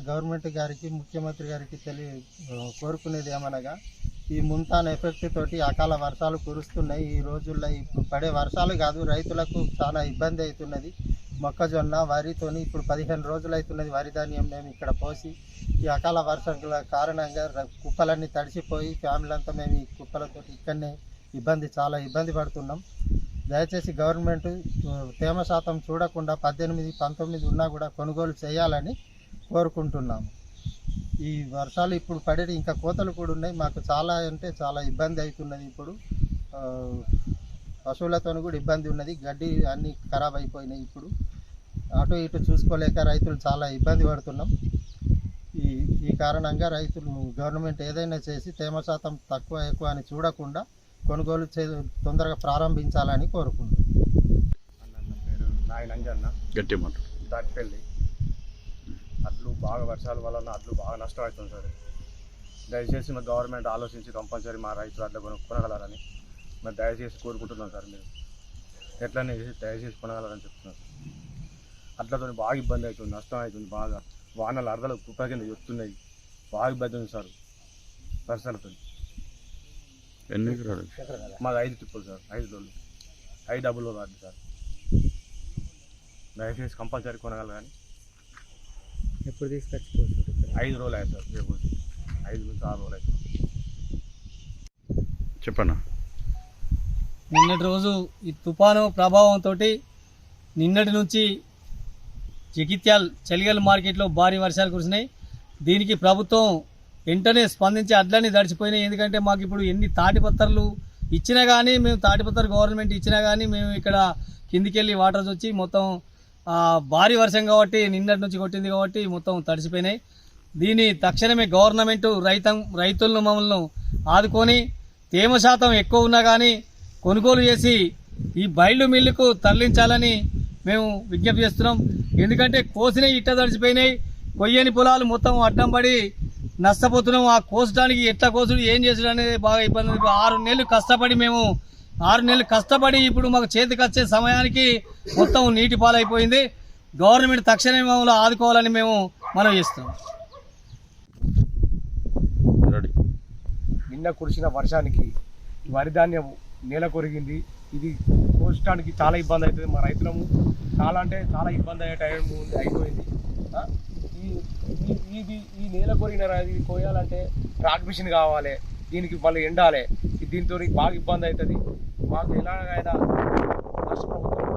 Government గారికి ముఖ్యమంత్రి గారికి కోరుకునేది ఏమనగా ఈ ముంతాన్ ఎఫెక్ట్ తోటి అకాల వర్షాలు కురుస్తున్నాయి. ఈ రోజుల్లో ఇప్పుడు పడే వర్షాలు కాదు, రైతులకు చాలా ఇబ్బంది అవుతున్నది. మొక్కజొన్న వరితోని ఇప్పుడు 15 రోజులు అవుతున్నది వరి ధాన్యం మేము ఇక్కడ పోసి. ఈ అకాల వర్షాల కారణంగా కుప్పలన్నీ తడిసిపోయి ఫ్యామిలీ అంతా మేము ఈ కుప్పలతో ఇక్కడనే చాలా ఇబ్బంది పడుతున్నాం. దయచేసి గవర్నమెంట్ తేమ శాతం చూడకుండా 18, 19 ఉన్నా కూడా కొనుగోలు చేయాలని కోరుకుంటున్నాము. ఈ వర్షాలు ఇప్పుడు పడేది ఇంకా కోతలు కూడా ఉన్నాయి. మాకు చాలా అంటే చాలా ఇబ్బంది అవుతున్నది. ఇప్పుడు పశువులతో కూడా ఇబ్బంది ఉన్నది. గడ్డి అన్నీ ఖరాబ్ అయిపోయినాయి. ఇప్పుడు అటు ఇటు చూసుకోలేక రైతులు చాలా ఇబ్బంది పడుతున్నాం. ఈ కారణంగా రైతులు గవర్నమెంట్ ఏదైనా చేసి తేమ శాతం తక్కువ ఎక్కువ అని చూడకుండా కొనుగోలు తొందరగా ప్రారంభించాలని కోరుకుంటున్నాం. దాటిపల్లి అడ్లు బాగా వర్షాల వలన అడ్లు బాగా నష్టం అవుతుంది సార్. దయచేసి మా గవర్నమెంట్ ఆలోచించి కంపల్సరీ మా రైతులు అడ్లు కొనగలరని మరి దయచేసి కోరుకుంటున్నాం సార్. మీరు ఎట్లనే దయచేసి కొనగలరని చెప్తున్నాం. అట్లతో బాగా ఇబ్బంది అవుతుంది, నష్టం అవుతుంది. బాగా వానలు అరదలు కుప్ప కింద ఎత్తున్నాయి. బాగా ఇబ్బంది ఉంది సార్ వర్షాలతో. మాకు 5 ట్రిప్పులు సార్, 5 రోజులు 5 డబ్బులు రాదు సార్. దయచేసి కంపల్సరీ కొనగలరు. కానీ ఎప్పుడు తీసుకొచ్చిపోతుంది? 5 రోజులు అయ్యాయి సార్. రేపు 5 నుంచి 6 రోజులు అవుతుంది. చెప్పన్నా. నిన్నటి రోజు ఈ తుఫాను ప్రభావంతో నిన్నటి నుంచి జగిత్యాల్ చలిగల్ మార్కెట్లో భారీ వర్షాలు కురిసినాయి. దీనికి ప్రభుత్వం వెంటనే స్పందించి అడ్లన్నీ తడిచిపోయినాయి. ఎందుకంటే మాకు ఇప్పుడు ఎన్ని తాటిపత్రలు ఇచ్చినా కానీ తాటిపత్ర గవర్నమెంట్ ఇచ్చినా కానీ మేము ఇక్కడ కిందికెళ్ళి వాటర్స్ వచ్చి మొత్తం భారీ వర్షం కాబట్టి నిన్నటి నుంచి కొట్టింది కాబట్టి మొత్తం తడిసిపోయినాయి. దీని తక్షణమే గవర్నమెంట్ రైతులను మమ్మల్ని ఆదుకొని తేమ శాతం ఎక్కువ ఉన్నా కానీ కొనుగోలు చేసి ఈ బయళ్ళు మిల్లుకు తరలించాలని మేము విజ్ఞప్తి చేస్తున్నాం. ఎందుకంటే కోసినవి ఇట్ట తడిసిపోయినాయి. కొయ్యని పొలాలు మొత్తం అడ్డం పడి నష్టపోతున్నాం. ఆ కోసడానికి ఎట్లా కోసుడు ఏం చేసుడు అనేది బాగా ఇబ్బంది. 6 నెలలు కష్టపడి మేము 6 నెలలు కష్టపడి ఇప్పుడు మాకు చేతికి వచ్చే సమయానికి మొత్తం నీటి పాలైపోయింది. గవర్నమెంట్ తక్షణమే మమ్మల్ని ఆదుకోవాలని మేము మనవి చేస్తున్నాం. నిన్న కురిసిన వర్షానికి వరి ధాన్యం నేల కొరిగింది. ఇది కోసడానికి చాలా ఇబ్బంది అవుతుంది. మా రైతులము చాలా అంటే చాలా ఇబ్బంది అయ్యే టైం అయిపోయింది. ఈ నేల కొరిగిన ఇది కోయాలంటే ట్రాక్ మిషన్ కావాలి, దీనికి మళ్ళీ ఎండాలి. దీంతో బాగా ఇబ్బంది అవుతుంది. మాకు ఎలాగైనా రాష్ట్ర ప్రభుత్వం